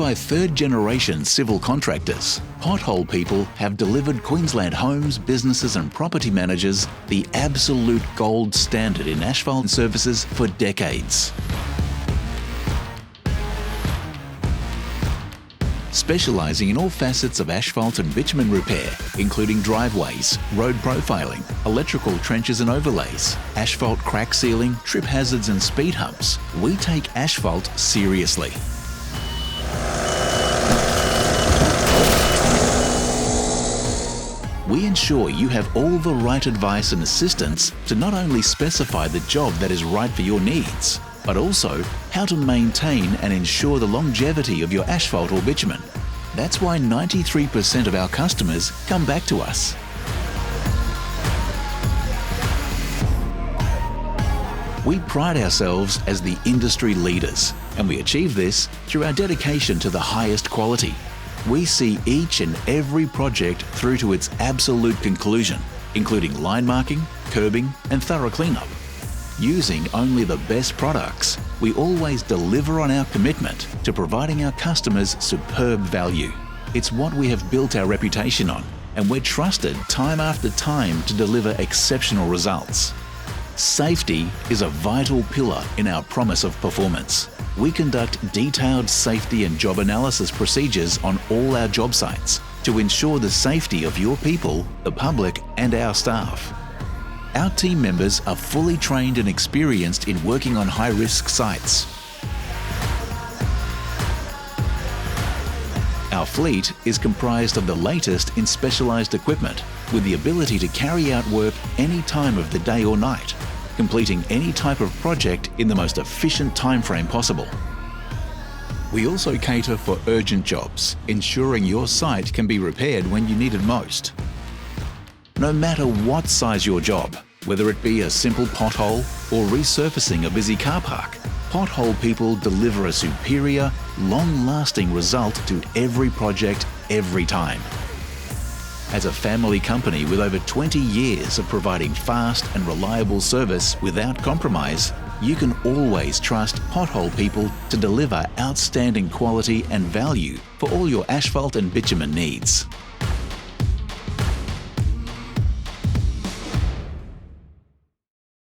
by third-generation civil contractors, Pothole people have delivered Queensland homes, businesses and property managers the absolute gold standard in asphalt services for decades. Specialising in all facets of asphalt and bitumen repair, including driveways, road profiling, electrical trenches and overlays, asphalt crack sealing, trip hazards and speed humps, we take asphalt seriously. We ensure you have all the right advice and assistance to not only specify the job that is right for your needs, but also how to maintain and ensure the longevity of your asphalt or bitumen. That's why 93% of our customers come back to us. We pride ourselves as the industry leaders, and we achieve this through our dedication to the highest quality. We see each and every project through to its absolute conclusion, including line marking, curbing and thorough cleanup. Using only the best products, we always deliver on our commitment to providing our customers superb value. It's what we have built our reputation on, and we're trusted time after time to deliver exceptional results. Safety is a vital pillar in our promise of performance. We conduct detailed safety and job analysis procedures on all our job sites to ensure the safety of your people, the public and our staff. Our team members are fully trained and experienced in working on high-risk sites. Our fleet is comprised of the latest in specialised equipment with the ability to carry out work any time of the day or night, completing any type of project in the most efficient timeframe possible. We also cater for urgent jobs, ensuring your site can be repaired when you need it most. No matter what size your job, whether it be a simple pothole or resurfacing a busy car park, Pothole people deliver a superior, long-lasting result to every project, every time. As a family company with over 20 years of providing fast and reliable service without compromise, you can always trust Pothole people to deliver outstanding quality and value for all your asphalt and bitumen needs.